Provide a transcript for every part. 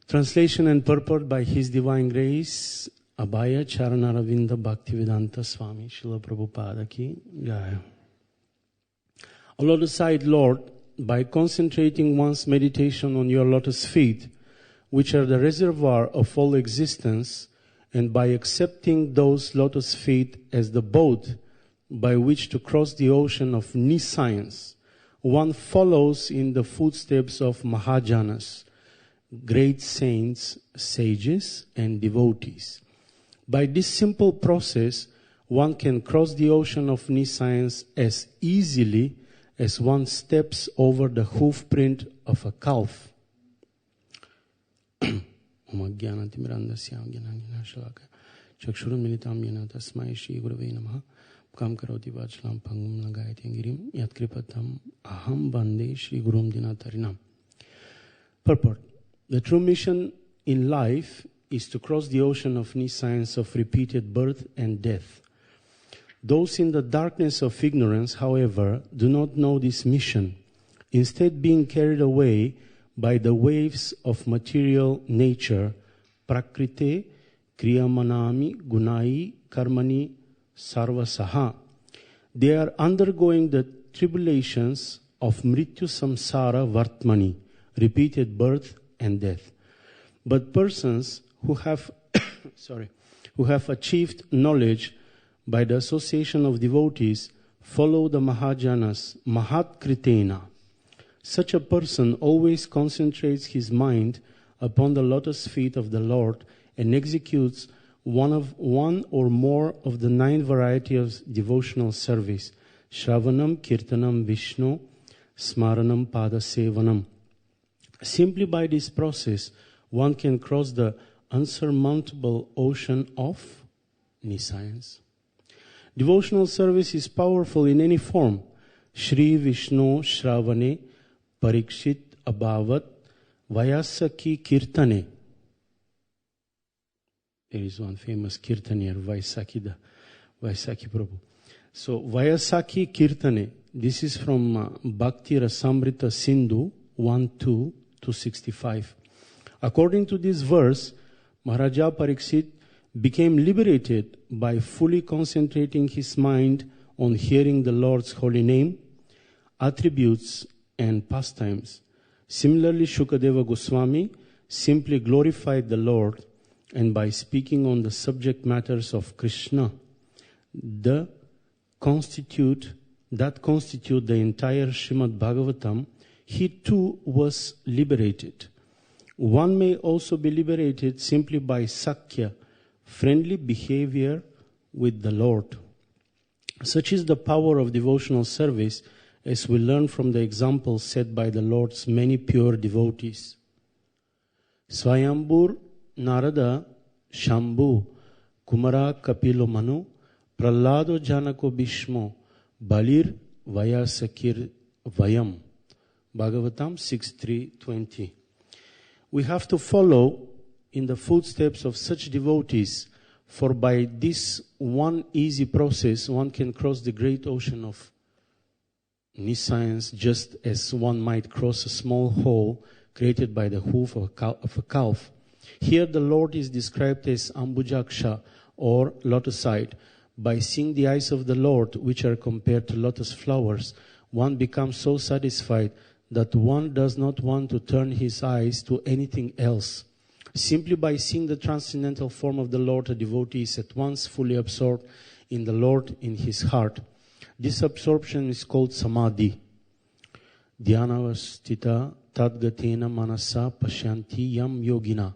Translation and purport by His Divine Grace, Abhaya Charanaravinda Bhaktivedanta Swami Srila Prabhupada Ki Jaya. O lotus-eyed Lord, by concentrating one's meditation on your lotus feet, which are the reservoir of all existence, and by accepting those lotus feet as the boat by which to cross the ocean of nescience, one follows in the footsteps of Mahajanas, great saints, sages, and devotees. By this simple process, one can cross the ocean of nescience as easily as one steps over the hoof print of a calf. Chakshuram militam yena tasmai shri gurave namaha kam karoti vachalam pangum lagayati angirim yat kripatam aham bande shri gurum dinatarinam. Purport. The true mission in life is to cross the ocean of nescience of repeated birth and death. Those in the darkness of ignorance, however, do not know this mission, instead being carried away by the waves of material nature, prakrite, kriyamanami, gunai, karmani, sarvasaha. They are undergoing the tribulations of mrityu samsara vartmani, repeated birth and death. But persons who have who have achieved knowledge by the association of devotees follow the Mahajanas, Mahat Kritena. Such a person always concentrates his mind upon the lotus feet of the Lord and executes one or more of the 9 varieties of devotional service: Shravanam, Kirtanam, Vishnu, Smaranam, Pada Sevanam. Simply by this process, one can cross the unsurmountable ocean of nescience. Devotional service is powerful in any form. Shri Vishnu Shravane Parikshit Abhavat Vayasaki Kirtane. There is one famous Kirtanier, Vaisaki Prabhu. So, Vayasaki Kirtane, this is from Bhakti Rasamrita Sindhu 1:2-65. According to this verse, Maharaja Parikshit became liberated by fully concentrating his mind on hearing the Lord's holy name, attributes, and pastimes. Similarly, Shukadeva Goswami simply glorified the Lord, and by speaking on the subject matters of Krishna, that constitute the entire Srimad Bhagavatam, he too was liberated. One may also be liberated simply by Sakya, friendly behavior with the Lord. Such is the power of devotional service, as we learn from the example set by the Lord's many pure devotees. Swayambur Narada Shambhu Kumara Kapilo Manu Prahlado Janako Bhishmo Balir Vayasakir Vayam. Bhagavatam 6.3.20. We have to follow in the footsteps of such devotees, for by this one easy process one can cross the great ocean of nescience, just as one might cross a small hole created by the hoof of a calf. Here the Lord is described as Ambujaksha, or lotus-eyed. By seeing the eyes of the Lord, which are compared to lotus flowers, one becomes so satisfied that one does not want to turn his eyes to anything else. Simply by seeing the transcendental form of the Lord, a devotee is at once fully absorbed in the Lord in his heart. This absorption is called samadhi. Dhyanavastita tadgatena manasa pashyanti yam yogina.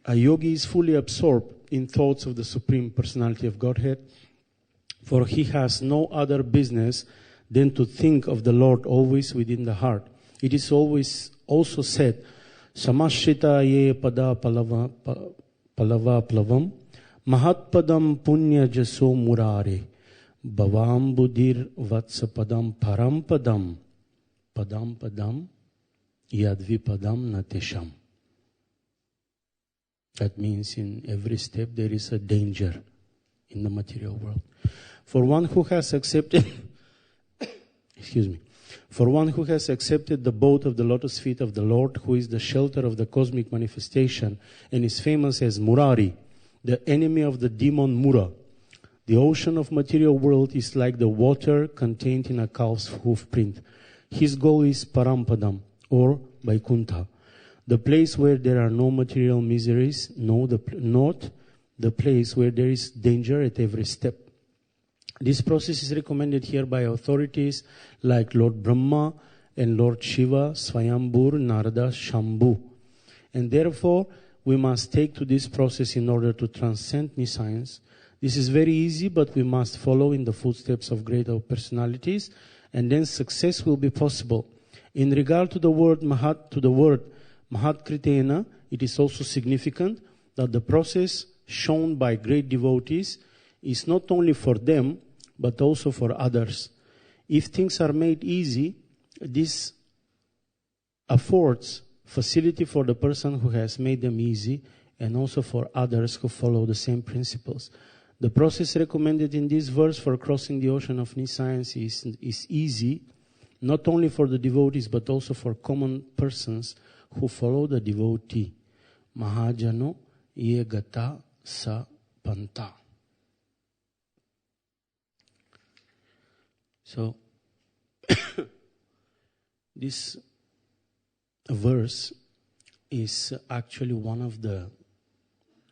A yogi is fully absorbed in thoughts of the Supreme Personality of Godhead, for he has no other business than to think of the Lord always within the heart. It is always also said, Samashita ye pada palava plavam mahatpadam punya jaso murare bhavam buddhir vatsapadam parampadam padam yadvipadam natesham. That means in every step there is a danger in the material world. For one who has accepted For one who has accepted the boat of the lotus feet of the Lord, who is the shelter of the cosmic manifestation, and is famous as Murari, the enemy of the demon Mura. The ocean of material world is like the water contained in a calf's hoof print. His goal is Parampadam, or Vaikuntha, the place where there are no material miseries, not the place where there is danger at every step. This process is recommended here by authorities like Lord Brahma and Lord Shiva, Swayambur, Narada, Shambhu. And therefore, we must take to this process in order to transcend nescience. This is very easy, but we must follow in the footsteps of greater personalities, and then success will be possible. In regard to the word Mahatkritena, it is also significant that the process shown by great devotees is not only for them, but also for others. If things are made easy, this affords facility for the person who has made them easy, and also for others who follow the same principles. The process recommended in this verse for crossing the ocean of nescience is easy, not only for the devotees, but also for common persons who follow the devotee. Mahajano ye gata sa panta. So, this verse is actually one of the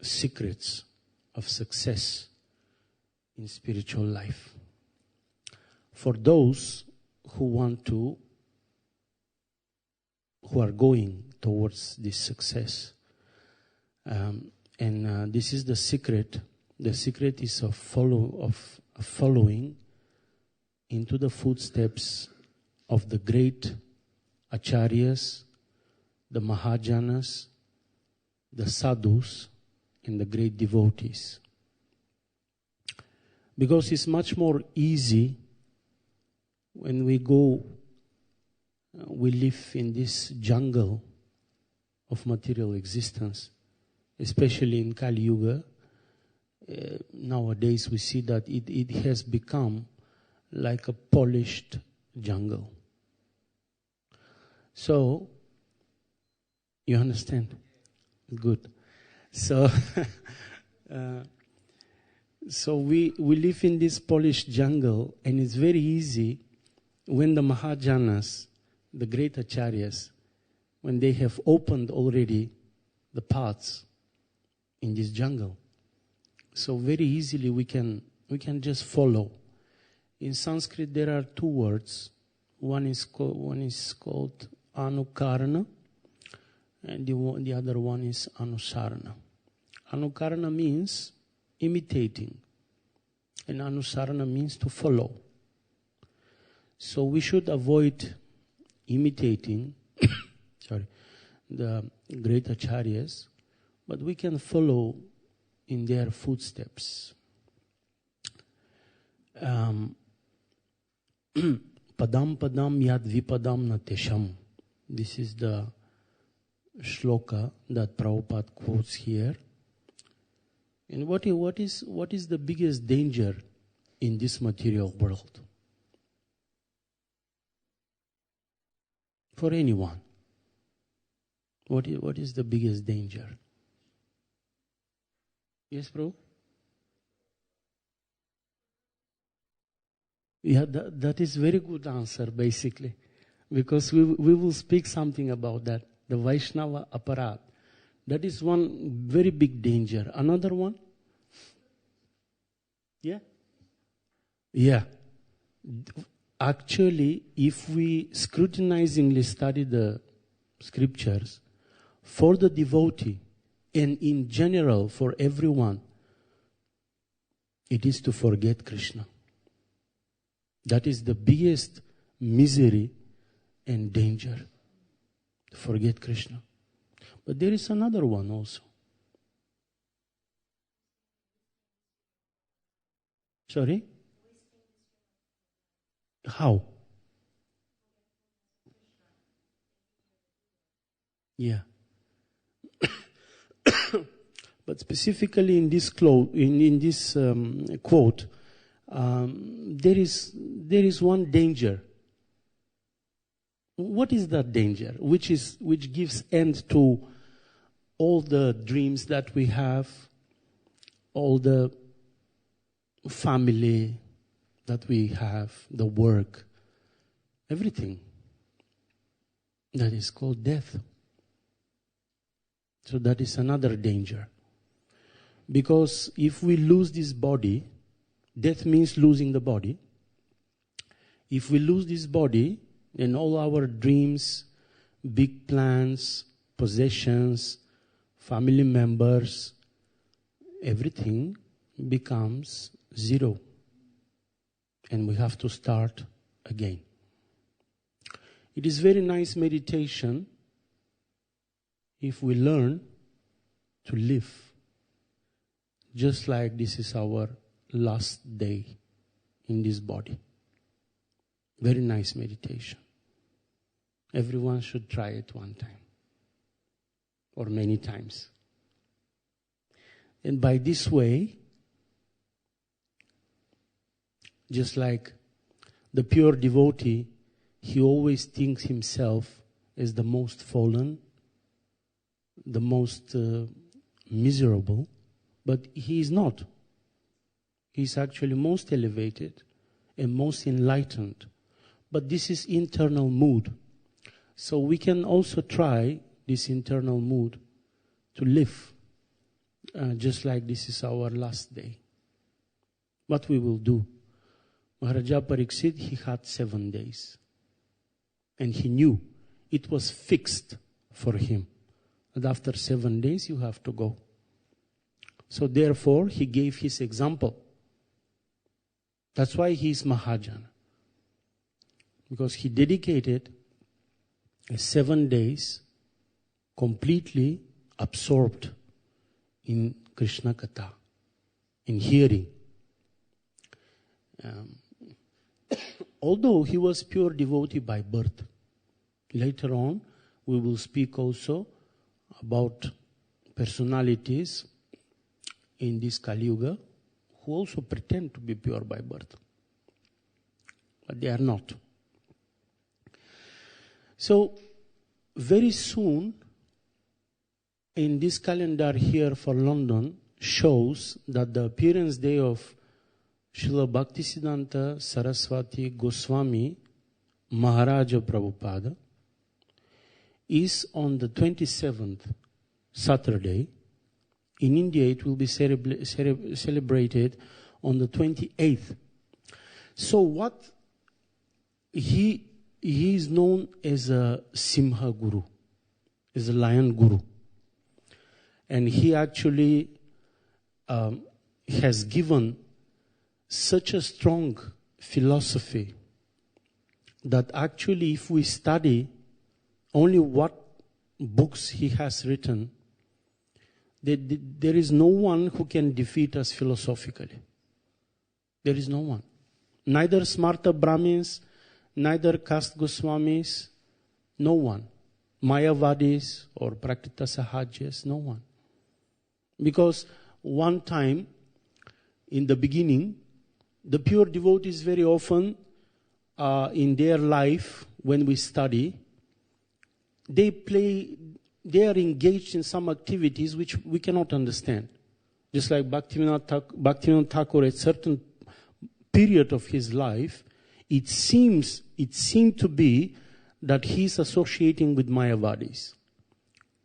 secrets of success in spiritual life. For those who are going towards this success. This is the secret. The secret is of following into the footsteps of the great acharyas, the mahajanas, the sadhus, and the great devotees. Because it's much more easy when we live in this jungle of material existence, especially in Kali Yuga. Nowadays we see that it has become like a polished jungle. So, you understand? Good. So, so we live in this polished jungle, and it's very easy when the Mahajanas, the great acharyas, when they have opened already the paths in this jungle. So very easily we can just follow. In Sanskrit there are two words. One is called Anukarana, and the other one is Anusarana. Anukarana means imitating, and Anusarana means to follow. So we should avoid imitating the great acharyas, but we can follow in their footsteps. Padam padam yad vipadam natesham. This is the shloka that Prabhupada quotes here. And what is the biggest danger in this material world? For anyone. What is the biggest danger? Yes, bro? Yeah, that is very good answer, basically. Because we will speak something about that. The Vaishnava aparat. That is one very big danger. Another one? Yeah? Yeah. Actually, if we scrutinizingly study the scriptures, for the devotee, and in general for everyone, it is to forget Krishna. That is the biggest misery and danger, to forget Krishna. But there is another one also. Sorry? How? Yeah. But specifically in this quote, there is one danger. What is that danger? Which gives end to all the dreams that we have, all the family that we have, the work, everything. That is called death. So that is another danger. Because if we lose this body, death means losing the body. If we lose this body, then all our dreams, big plans, possessions, family members, everything becomes zero. And we have to start again. It is very nice meditation if we learn to live just like this is our last day in this body. Very nice meditation. Everyone should try it one time or many times. And by this way, just like the pure devotee, he always thinks himself as the most fallen, the most miserable, but he is not. He is actually most elevated and most enlightened. But this is internal mood. So we can also try this internal mood to live just like this is our last day. What we will do? Maharaja Pariksit, he had 7 days. And he knew it was fixed for him. And after 7 days, you have to go. So therefore, he gave his example. That's why he is Mahajana. Because he dedicated 7 days completely absorbed in Krishna Katha, in hearing. Although he was pure devotee by birth, later on we will speak also about personalities in this Kali Yuga who also pretend to be pure by birth. But they are not. So, very soon, in this calendar here for London, shows that the appearance day of Srila Bhaktisiddhanta Saraswati Goswami Maharaja Prabhupada is on the 27th Saturday. In India, it will be celebrated on the 28th. So what he is known as a Simha Guru, as a lion Guru. And he actually has given such a strong philosophy that actually if we study only what books he has written, there is no one who can defeat us philosophically. There is no one. Neither Smarta Brahmins, neither Caste Goswamis, no one. Mayavadis or Prakrita Sahajas, no one. Because one time, in the beginning, the pure devotees very often, in their life, when we study, they are engaged in some activities which we cannot understand. Just like Bhaktivinoda Thakur, at a certain period of his life, it seemed to be that he is associating with Mayavadis.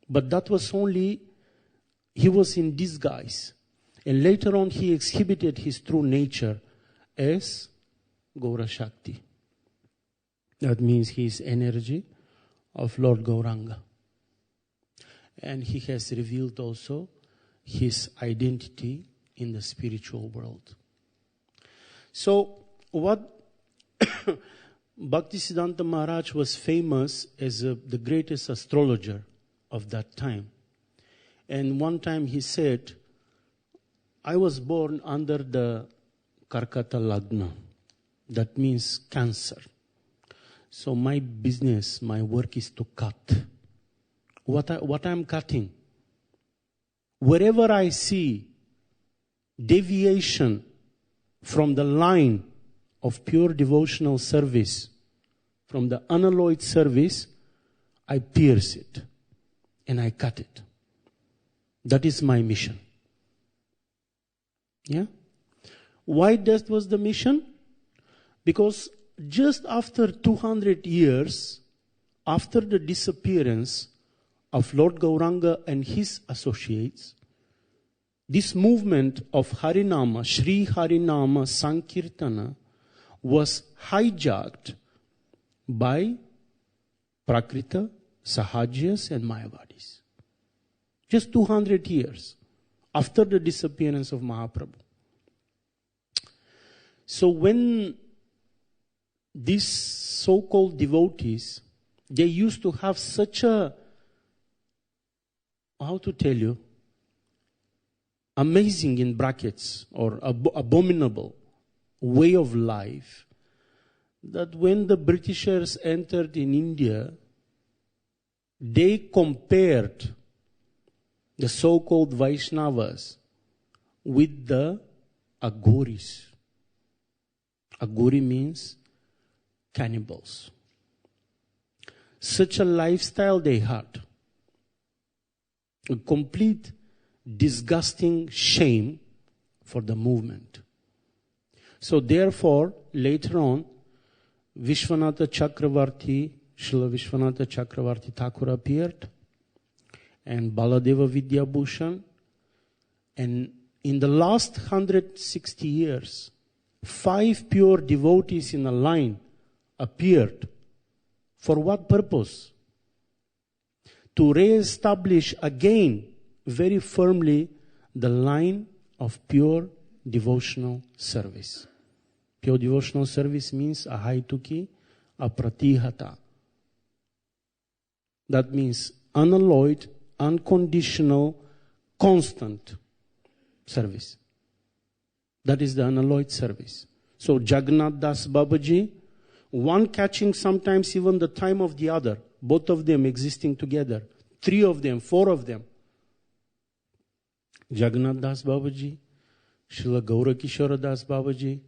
But that was only, he was in disguise. And later on he exhibited his true nature as Gaura Shakti. That means he is energy of Lord Gauranga. And he has revealed also his identity in the spiritual world. So what Bhaktisiddhanta Maharaj was famous as the greatest astrologer of that time. And one time he said, I was born under the Karkata Lagna. That means Cancer. So my business, my work is to cut. What I'm cutting. Wherever I see deviation from the line of pure devotional service from the unalloyed service, I pierce it and I cut it. That is my mission. Yeah? Why that was the mission? Because just after 200 years, after the disappearance of Lord Gauranga and his associates, this movement of Harinama, Sri Harinama Sankirtana, was hijacked by Prakrita, Sahajyas and Mayavadis. Just 200 years after the disappearance of Mahaprabhu. So when these so-called devotees, they used to have such a, how to tell you, amazing in brackets or abominable way of life, that when the Britishers entered in India, they compared the so-called Vaishnavas with the Aghoris. Aghori means cannibals. Such a lifestyle they had. A complete disgusting shame for the movement. So therefore, later on, Vishwanatha Chakravarti, Srila Vishwanatha Chakravarti Thakur appeared, and Baladeva Vidyabhushan, and in the last 160 years, 5 pure devotees in a line appeared. For what purpose? To re-establish again very firmly the line of pure devotional service. Pure devotional service means ahaituki, apratihata. That means unalloyed, unconditional, constant service. That is the unalloyed service. So Jagannath Das Babaji, one catching sometimes even the time of the other, both of them existing together, 3 of them, 4 of them. Jagannath Das Babaji, Srila Gaura Kishora Das Babaji,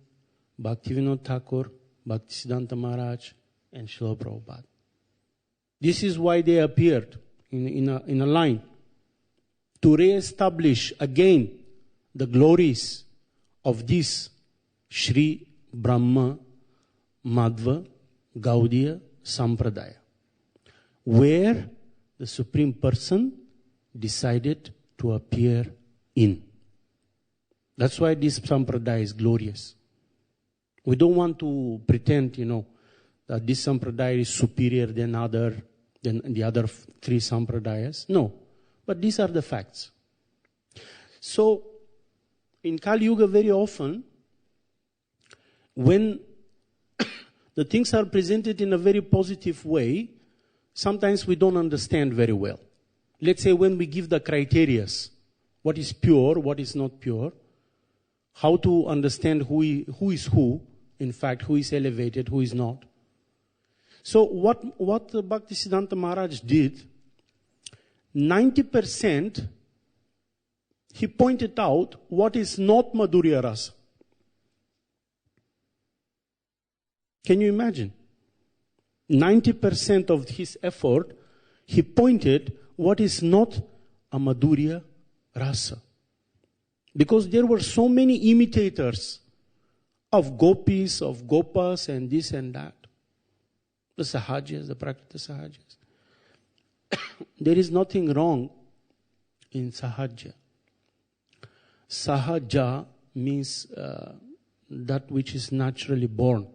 Bhaktivinoda Thakur, Bhaktisiddhanta Maharaj, and Srila Prabhupada. This is why they appeared in a line, to re-establish again the glories of this Sri Brahma Madhva Gaudiya Sampradaya, where the Supreme Person decided to appear in. That's why this Sampradaya is glorious. We don't want to pretend, that this Sampradaya is superior than the other 3 Sampradayas. No. But these are the facts. So, in Kali Yuga very often, when the things are presented in a very positive way, sometimes we don't understand very well. Let's say when we give the criterias, what is pure, what is not pure, how to understand who is who, in fact, who is elevated, who is not. So what Bhaktisiddhanta Maharaj did, 90% he pointed out what is not Madhurya Rasa. Can you imagine? 90% of his effort, he pointed what is not a Madhurya Rasa. Because there were so many imitators of gopis, of gopas, and this and that. The Sahajyas, the Prakrita Sahajyas. There is nothing wrong in Sahajya. Sahaja means that which is naturally born.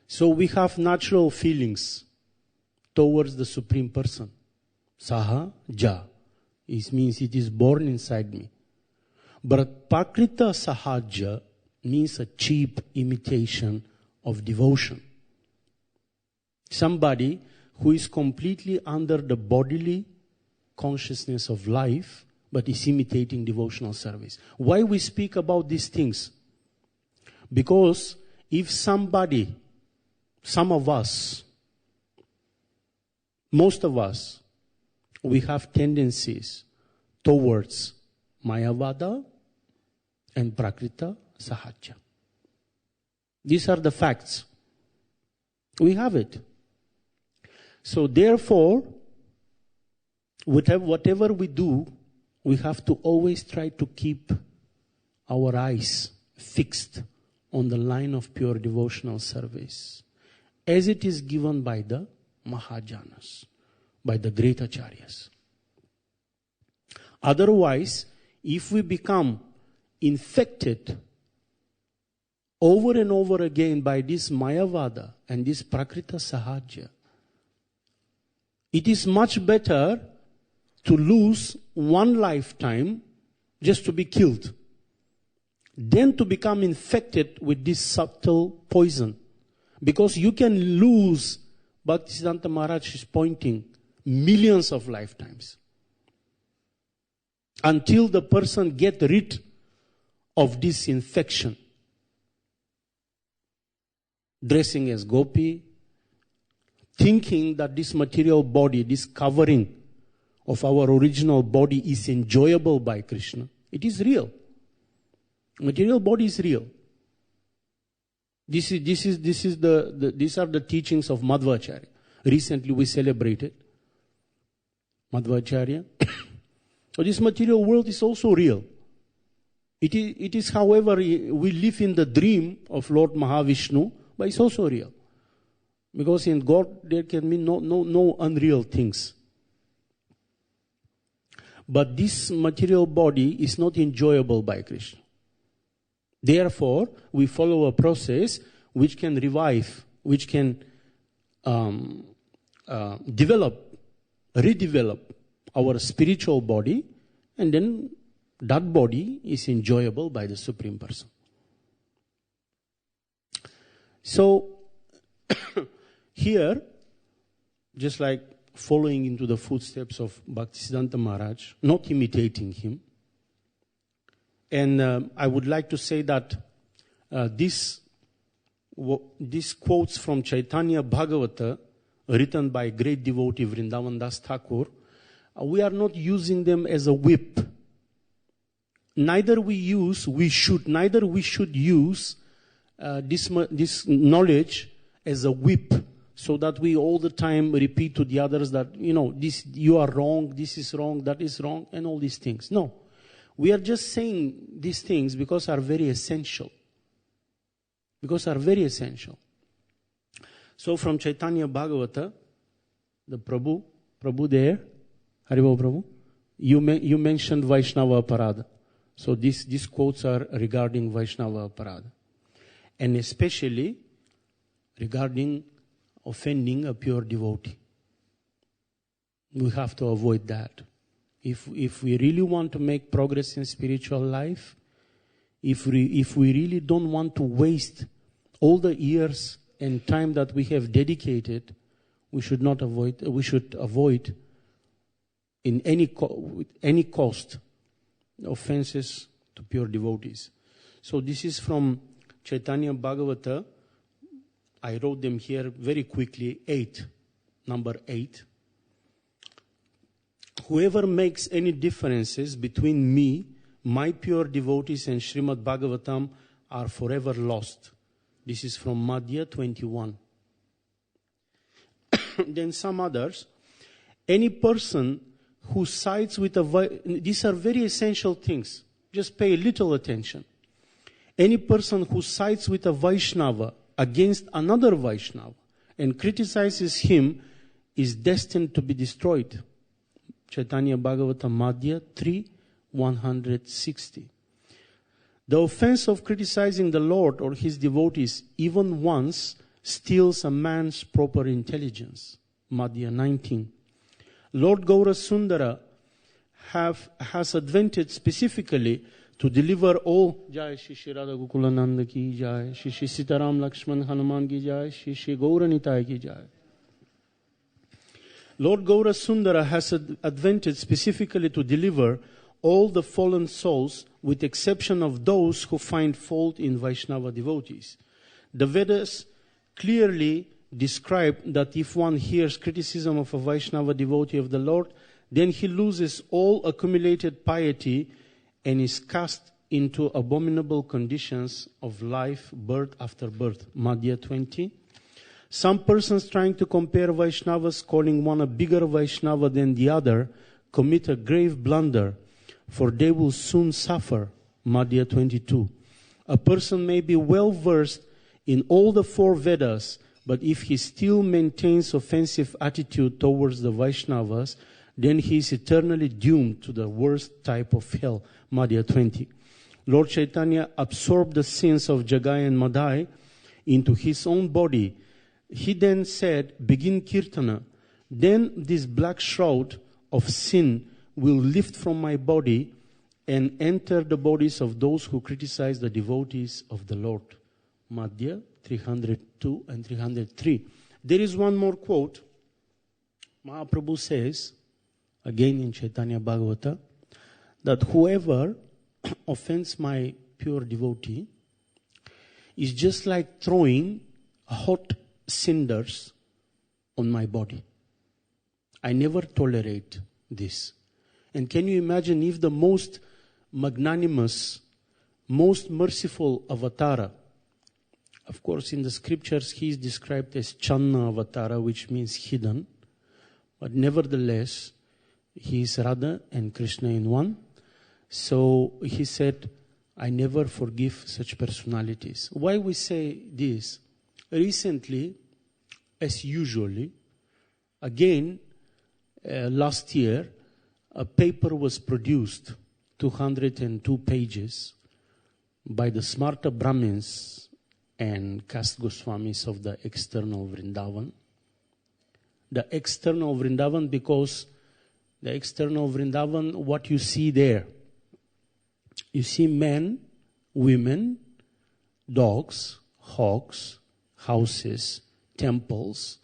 So we have natural feelings towards the Supreme Person. Sahaja. It means it is born inside me. But Prakrita Sahajya means a cheap imitation of devotion. Somebody who is completely under the bodily consciousness of life, but is imitating devotional service. Why we speak about these things? Because if somebody, some of us, most of us, we have tendencies towards Mayavada and Prakrita Sahajya. These are the facts. We have it. So therefore, whatever we do, we have to always try to keep our eyes fixed on the line of pure devotional service, as it is given by the Mahajanas, by the great Acharyas. Otherwise, if we become infected over and over again by this Mayavada and this Prakrita Sahaja, it is much better to lose one lifetime just to be killed than to become infected with this subtle poison. Because you can lose, Bhaktisiddhanta Maharaj is pointing, millions of lifetimes until the person get rid of this infection. Dressing as gopi, thinking that this material body, this covering of our original body is enjoyable by Krishna. It is real. Material body is real. These are the teachings of Madhvacharya. Recently we celebrated Madhvacharya. So this material world is also real. It is, however, we live in the dream of Lord Mahavishnu, but it's also real. Because in God there can be no unreal things. But this material body is not enjoyable by Krishna. Therefore, we follow a process which can revive, which can redevelop our spiritual body, and then that body is enjoyable by the Supreme Person. So, here, just like following into the footsteps of Bhaktisiddhanta Maharaj, not imitating him, and I would like to say that these quotes from Chaitanya Bhagavata, written by great devotee Vrindavan Das Thakur, we are not using them as a whip. Neither we should use this knowledge as a whip, so that we all the time repeat to the others that, this, you are wrong, this is wrong, that is wrong, and all these things. No. We are just saying these things because are very essential. So from Chaitanya Bhagavata, the Prabhu there, Haribol Prabhu, you mentioned Vaishnava Aparadha. So these quotes are regarding Vaishnava Aparadha. And especially regarding offending a pure devotee. We have to avoid that. If we really want to make progress in spiritual life, if we really don't want to waste all the years and time that we have dedicated, we should avoid in any cost offenses to pure devotees. So this is from Chaitanya Bhagavata. I wrote them here very quickly. Number 8. Whoever makes any differences between me, my pure devotees, and Srimad Bhagavatam are forever lost. This is from Madhya 21. Then some others. Any person who sides with these are very essential things. Just pay a little attention. Any person who sides with a Vaishnava against another Vaishnava and criticizes him is destined to be destroyed. Chaitanya Bhagavata Madhya 3:160. The offense of criticizing the Lord or his devotees even once steals a man's proper intelligence. Madhya 19. Lord Gaura Sundara has advented specifically to deliver all. Jai Shri Shri Radha Gokulananda ki Jai, Shri Shri Sitaram Lakshman Hanuman ki Jai, Shri Shri Gaura Nitai ki Jai. Lord Gaura Sundara has advented specifically to deliver all the fallen souls, with exception of those who find fault in Vaishnava devotees. The Vedas clearly describe that if one hears criticism of a Vaishnava devotee of the Lord, then he loses all accumulated piety and is cast into abominable conditions of life, birth after birth. Madhya 20. Some persons trying to compare Vaishnavas, calling one a bigger Vaishnava than the other, commit a grave blunder, for they will soon suffer. Madhya 22. A person may be well versed in all the 4 Vedas, but if he still maintains offensive attitude towards the Vaishnavas, then he is eternally doomed to the worst type of hell. Madhya 20. Lord Chaitanya absorbed the sins of Jagai and Madai into his own body. He then said, begin Kirtana. Then this black shroud of sin will lift from my body and enter the bodies of those who criticize the devotees of the Lord. Madhya 302 and 303. There is one more quote. Mahaprabhu says, again in Chaitanya Bhagavata, that whoever offends my pure devotee is just like throwing hot cinders on my body. I never tolerate this. And can you imagine if the most magnanimous, most merciful avatara, of course in the scriptures he is described as Channa avatara, which means hidden, but nevertheless he is Radha and Krishna in one. So he said, I never forgive such personalities. Why we say this? Recently, as usually, again, last year, a paper was produced, 202 pages, by the Smarta Brahmins and caste Goswamis of the external Vrindavan. The external Vrindavan, because the external Vrindavan, what you see there, you see men, women, dogs, hogs, houses, temples,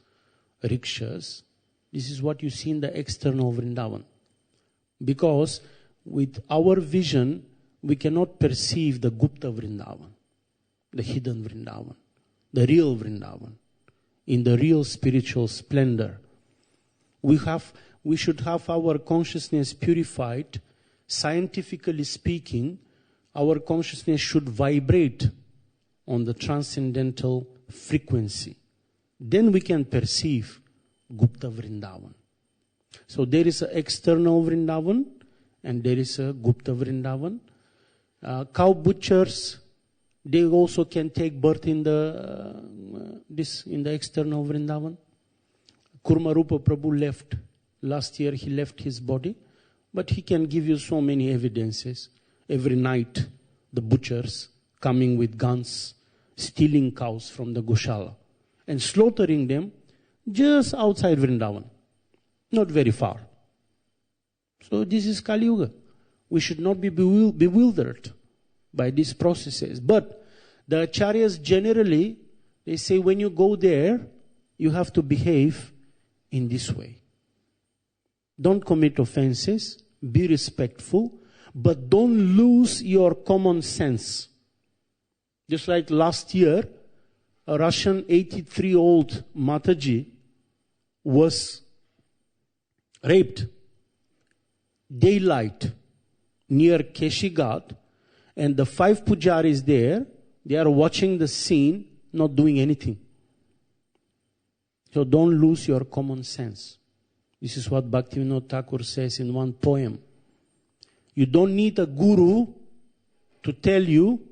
rickshaws. This is what you see in the external Vrindavan. Because with our vision, we cannot perceive the Gupta Vrindavan, the hidden Vrindavan, the real Vrindavan, in the real spiritual splendor. We should have our consciousness purified. Scientifically speaking, our consciousness should vibrate on the transcendental frequency. Then we can perceive Gupta Vrindavan. So there is an external Vrindavan and there is a Gupta Vrindavan. Cow butchers, they also can take birth in the external Vrindavan. Kurmarupa Prabhu left. Last year he left his body. But he can give you so many evidences. Every night, the butchers coming with guns, stealing cows from the Goshala and slaughtering them just outside Vrindavan, not very far. So this is Kali Yuga. We should not be bewildered by these processes. But the acharyas generally, they say when you go there, you have to behave in this way. Don't commit offenses. Be respectful, but don't lose your common sense. Just like last year, a Russian 83-year-old Mataji was raped. Daylight near Keshigat, and the 5 pujaris there, they are watching the scene, not doing anything. So don't lose your common sense. This is what Bhaktivinoda Thakur says in one poem. You don't need a guru to tell you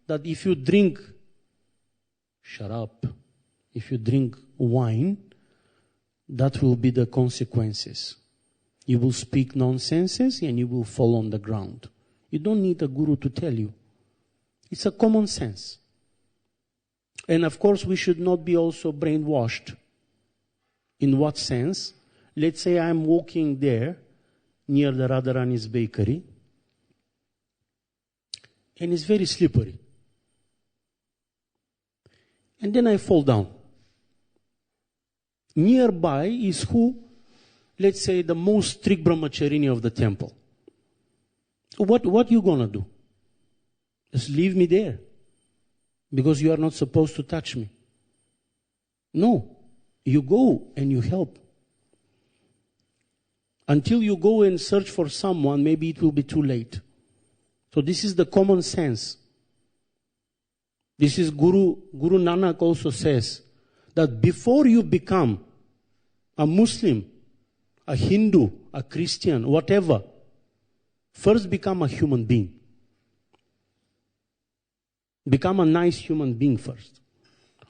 that if you drink sharab, if you drink wine, that will be the consequences. You will speak nonsenses and you will fall on the ground. You don't need a guru to tell you. It's a common sense. And of course, we should not be also brainwashed. In what sense? Let's say I'm walking there near the Radharani's bakery and it's very slippery. And then I fall down. Nearby is who? Let's say the most strict brahmacharini of the temple. So what you gonna do? Just leave me there because you are not supposed to touch me. No, you go and you help. Until you go and search for someone, maybe it will be too late. So this is the common sense. This is Guru Nanak also says that before you become a Muslim, a Hindu, a Christian, whatever, first become a human being. Become a nice human being first.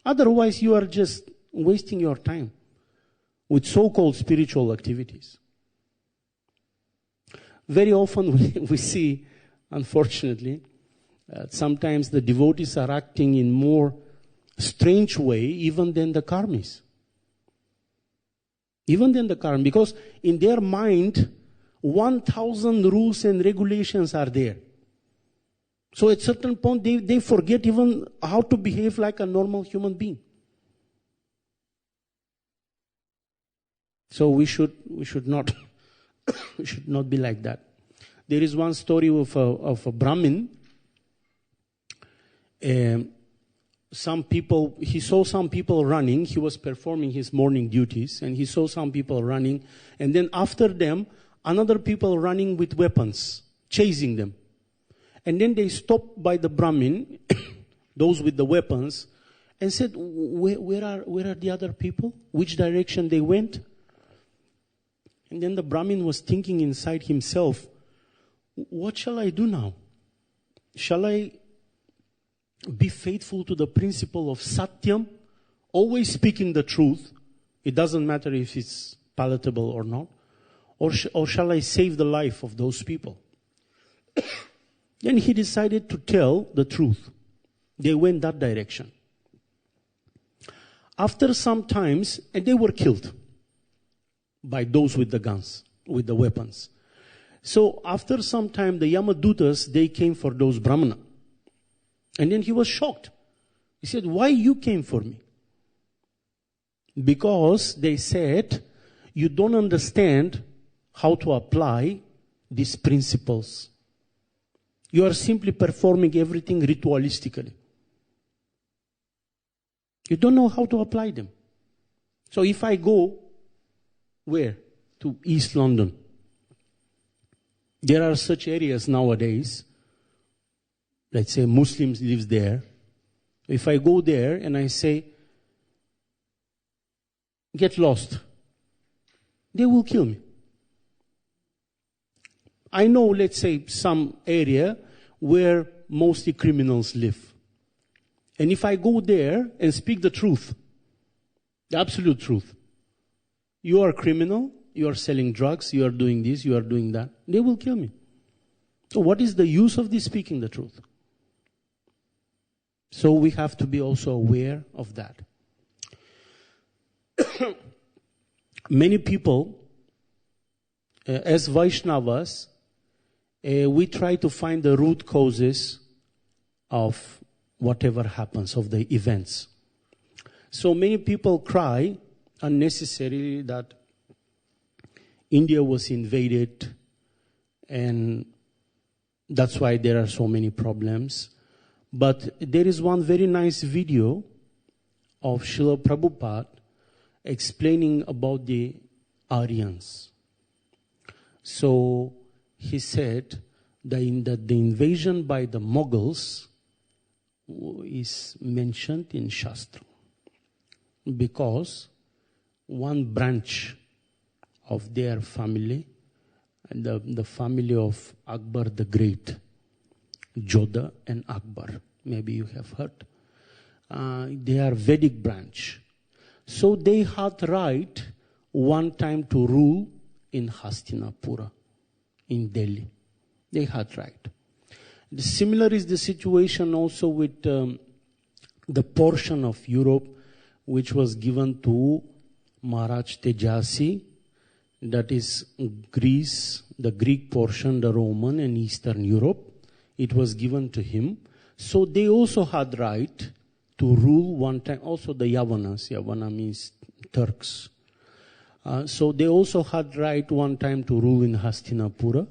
Otherwise, you are just wasting your time with so-called spiritual activities. Very often we see, unfortunately, sometimes the devotees are acting in more strange way even than the karmis. Even than the karmis, because in their mind, 1,000 rules and regulations are there. So at certain point, they forget even how to behave like a normal human being. So we should not we should not be like that. There is one story of a Brahmin. He saw some people running. He was performing his morning duties, and he saw some people running. And then after them, another people running with weapons, chasing them. And then they stopped by the Brahmin, those with the weapons, and said, where are the other people? Which direction they went? And then the Brahmin was thinking inside himself, what shall I do now? Shall I be faithful to the principle of Satyam, always speaking the truth? It doesn't matter if it's palatable or not. Or shall I save the life of those people? Then he decided to tell the truth. They went that direction. After some times, and they were killed by those with the guns, with the weapons. So after some time, the Yamadutas, they came for those Brahmana. And then he was shocked. He said, why you came for me? Because they said, you don't understand how to apply these principles. You are simply performing everything ritualistically. You don't know how to apply them. So if I go, where? To East London. There are such areas nowadays. Let's say Muslims live there. If I go there and I say, get lost, they will kill me. I know, let's say, some area where mostly criminals live. And if I go there and speak the truth, the absolute truth, you are a criminal, you are selling drugs, you are doing this, you are doing that, they will kill me. So what is the use of this speaking the truth? So we have to be also aware of that. Many people, as Vaishnavas, we try to find the root causes of whatever happens, of the events. So many people cry unnecessarily that India was invaded and that's why there are so many problems. But there is one very nice video of Srila Prabhupada explaining about the Aryans. So he said that the invasion by the Mughals is mentioned in Shastra because one branch of their family, the family of Akbar the Great, Jodha and Akbar, maybe you have heard, they are Vedic branch. So they had right one time to rule in Hastinapura, in Delhi. They had right. Similar is the situation also with the portion of Europe which was given to Maharaj Tejasi, that is Greece, the Greek portion, the Roman and Eastern Europe. It was given to him. So they also had right to rule one time. Also the Yavanas. Yavana means Turks. So they also had right one time to rule in Hastinapura.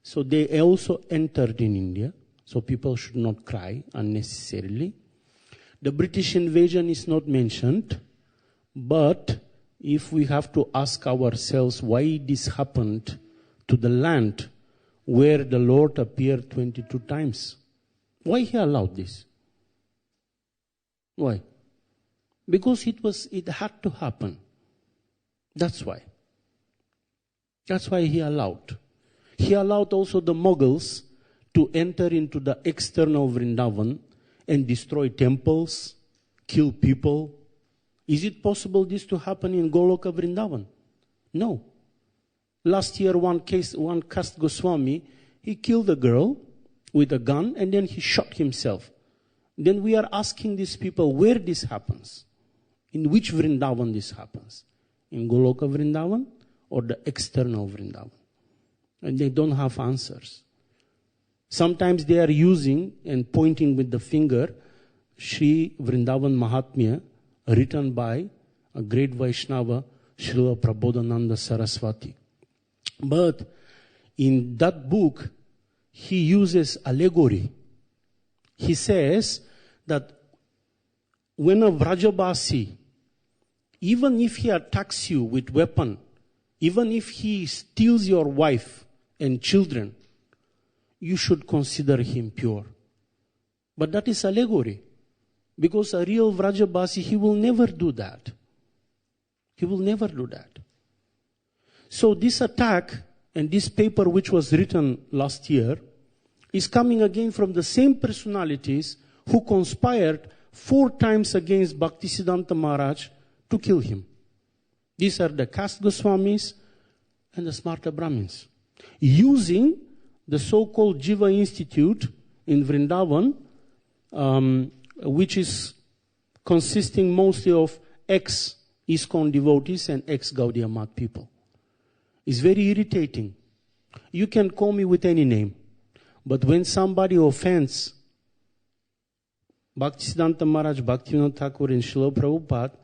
So they also entered in India. So people should not cry unnecessarily. The British invasion is not mentioned. But if we have to ask ourselves why this happened to the land where the Lord appeared 22 times, why he allowed this? Why? Because it had to happen. That's why. That's why he allowed. He allowed also the Mughals to enter into the external Vrindavan and destroy temples, kill people. Is it possible this to happen in Goloka Vrindavan? No. Last year, one caste Goswami, he killed a girl with a gun and then he shot himself. Then we are asking these people where this happens. In which Vrindavan this happens? In Goloka Vrindavan or the external Vrindavan? And they don't have answers. Sometimes they are using and pointing with the finger Sri Vrindavan Mahatmya, written by a great Vaishnava, Srila Prabodhananda Saraswati. But in that book, he uses allegory. He says that when a Vrajabasi, even if he attacks you with weapon, even if he steals your wife and children, you should consider him pure. But that is allegory. Because a real Vrajabasi, he will never do that. He will never do that. So this attack and this paper which was written last year is coming again from the same personalities who conspired 4 times against Bhaktisiddhanta Maharaj to kill him. These are the caste Goswamis and the Smarta Brahmins. Using the so-called Jiva Institute in Vrindavan, which is consisting mostly of ex-ISKCON devotees and ex-Gaudiya Math people. It's very irritating. You can call me with any name, but when somebody offends Bhaktisiddhanta Maharaj, Bhaktivinoda Thakur and Srila Prabhupada,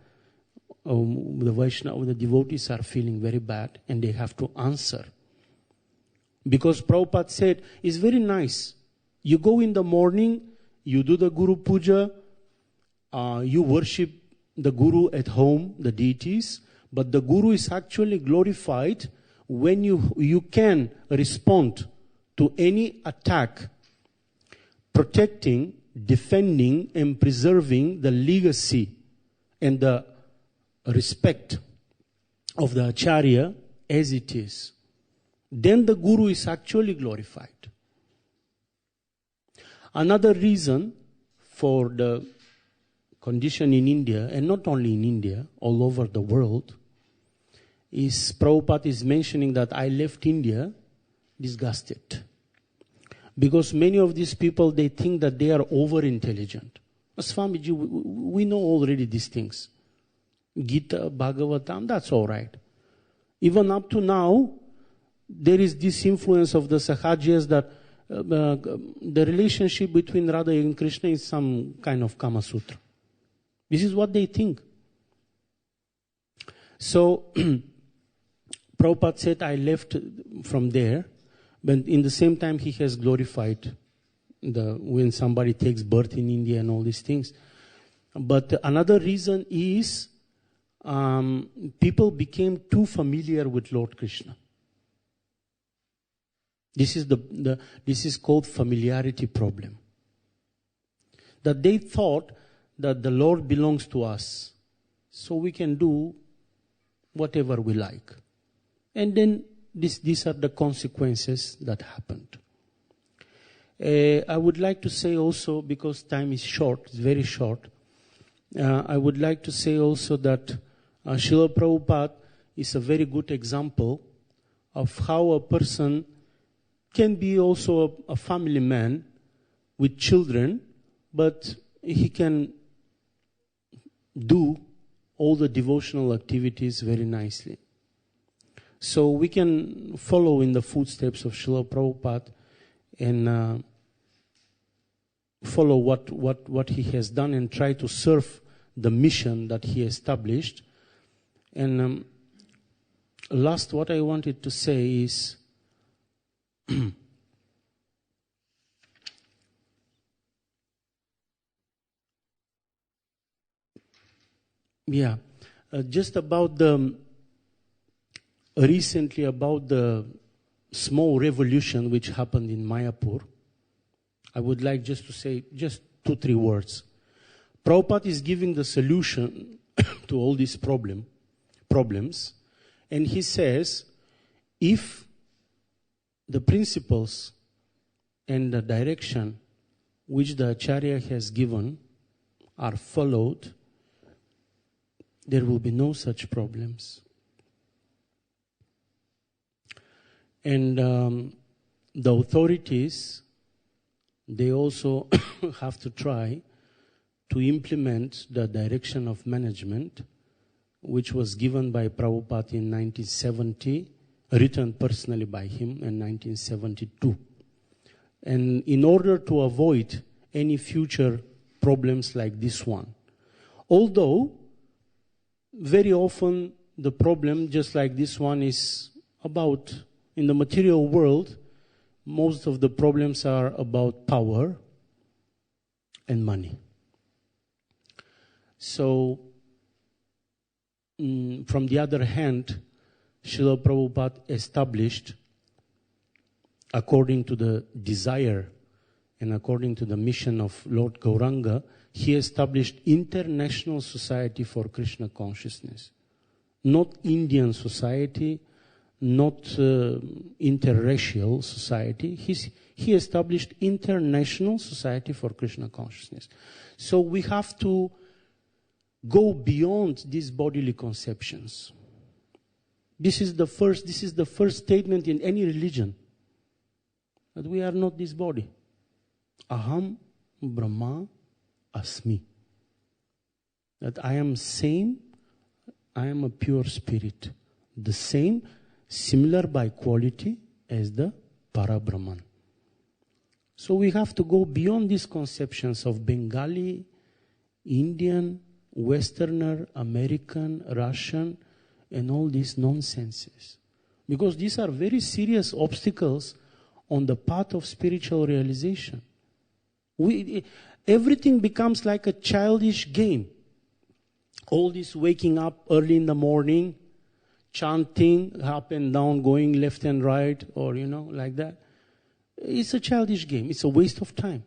the Vaishnava, the devotees are feeling very bad and they have to answer. Because Prabhupada said, it's very nice. You go in the morning, you do the Guru Puja, you worship the Guru at home, the deities, but the Guru is actually glorified when you can respond to any attack, protecting, defending, and preserving the legacy and the respect of the Acharya as it is. Then the Guru is actually glorified. Another reason for the condition in India, and not only in India, all over the world, is Prabhupada is mentioning that I left India disgusted. Because many of these people, they think that they are over-intelligent. Swamiji, we know already these things. Gita, Bhagavatam, that's all right. Even up to now, there is this influence of the Sahajas that the relationship between Radha and Krishna is some kind of Kama Sutra. This is what they think. So, Prabhupada said, I left from there, but in the same time he has glorified when somebody takes birth in India and all these things. But another reason is people became too familiar with Lord Krishna. This is called familiarity problem. That they thought that the Lord belongs to us, so we can do whatever we like. And then these are the consequences that happened. I would like to say also, because time is short, it's very short, I would like to say also that Srila Prabhupada is a very good example of how a person can be also a family man with children, but he can do all the devotional activities very nicely. So we can follow in the footsteps of Srila Prabhupada and follow what he has done and try to serve the mission that he established. And last, what I wanted to say is just about recently about the small revolution which happened in Mayapur. I would like just to say just 2-3 words. Prabhupada is giving the solution to all these problems, and he says, if the principles and the direction which the Acharya has given are followed, there will be no such problems. And the authorities, they also have to try to implement the direction of management which was given by Prabhupada in 1970, written personally by him in 1972. And in order to avoid any future problems like this one. Although, very often the problem, just like this one, is about, in the material world, most of the problems are about power and money. So, from the other hand, Srila Prabhupada established, according to the desire and according to the mission of Lord Gauranga, he established International Society for Krishna Consciousness. Not Indian society, not interracial society. He established International Society for Krishna Consciousness. So we have to go beyond these bodily conceptions. This is the first statement in any religion, that we are not this body. Aham Brahma Asmi. That I am same, I am a pure spirit. The same, similar by quality as the Parabrahman. So we have to go beyond these conceptions of Bengali, Indian, Westerner, American, Russian, and all these nonsenses. Because these are very serious obstacles on the path of spiritual realization. Everything becomes like a childish game. All this waking up early in the morning, chanting up and down, going left and right, or like that. It's a childish game. It's a waste of time.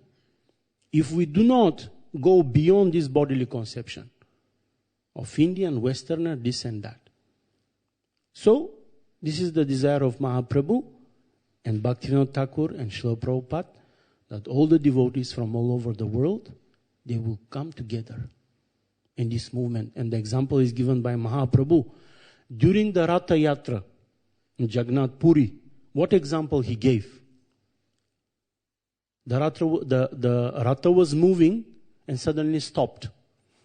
If we do not go beyond this bodily conception of Indian, Westerner, this and that. So, this is the desire of Mahaprabhu and Bhaktivinoda Thakur and Srila Prabhupada, that all the devotees from all over the world, they will come together in this movement. And the example is given by Mahaprabhu. During the Ratha Yatra in Jagannath Puri, what example he gave? The Ratha was moving and suddenly stopped.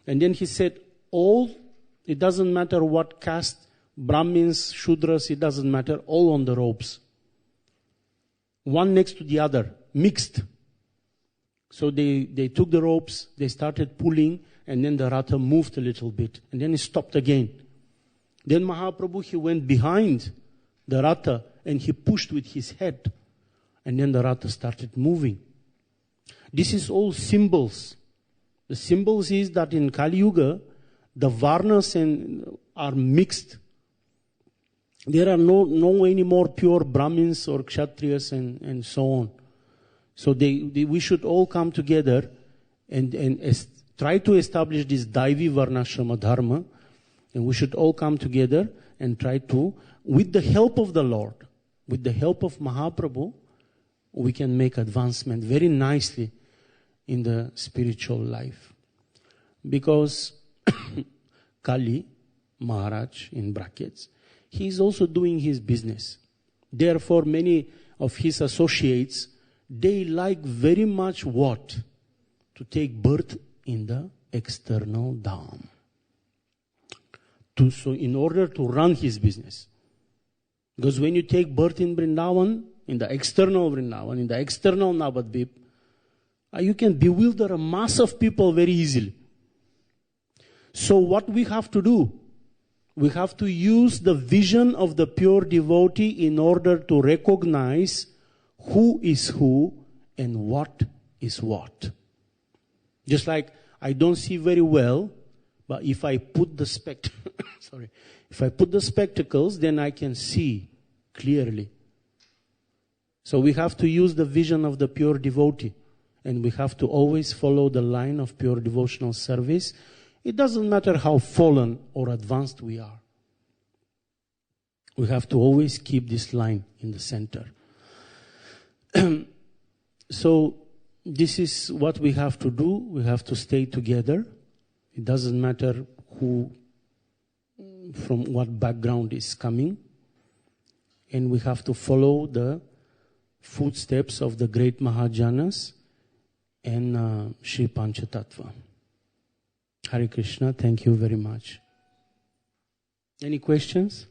And then he said, it doesn't matter what caste, Brahmins, Shudras, it doesn't matter, all on the ropes. One next to the other, mixed. So they took the ropes, they started pulling, and then the Ratha moved a little bit, and then it stopped again. Then Mahaprabhu, he went behind the Ratha, and he pushed with his head, and then the Ratha started moving. This is all symbols. The symbols is that in Kali Yuga, the Varnas are mixed. There are no any more pure Brahmins or Kshatriyas and so on. So we should all come together and try to establish this Daivi Varnashrama Dharma, and we should all come together and try to, with the help of the Lord, with the help of Mahaprabhu, we can make advancement very nicely in the spiritual life. Because Kali, Maharaj, in brackets, he is also doing his business. Therefore, many of his associates, they like very much what? To take birth in the external dham. So in order to run his business. Because when you take birth in Vrindavan, in the external Vrindavan, in the external Navadvip, you can bewilder a mass of people very easily. So what we have to do? We have to use the vision of the pure devotee in order to recognize who is who and what is what. Just like I don't see very well, but if I put the spectacles, then I can see clearly. So we have to use the vision of the pure devotee. and we have to always follow the line of pure devotional service. It doesn't matter how fallen or advanced we are. We have to always keep this line in the center. So this is what we have to do. We have to stay together. It doesn't matter who, from what background is coming. And we have to follow the footsteps of the great Mahajanas and Sri Panchatattva. Hare Krishna, thank you very much. Any questions?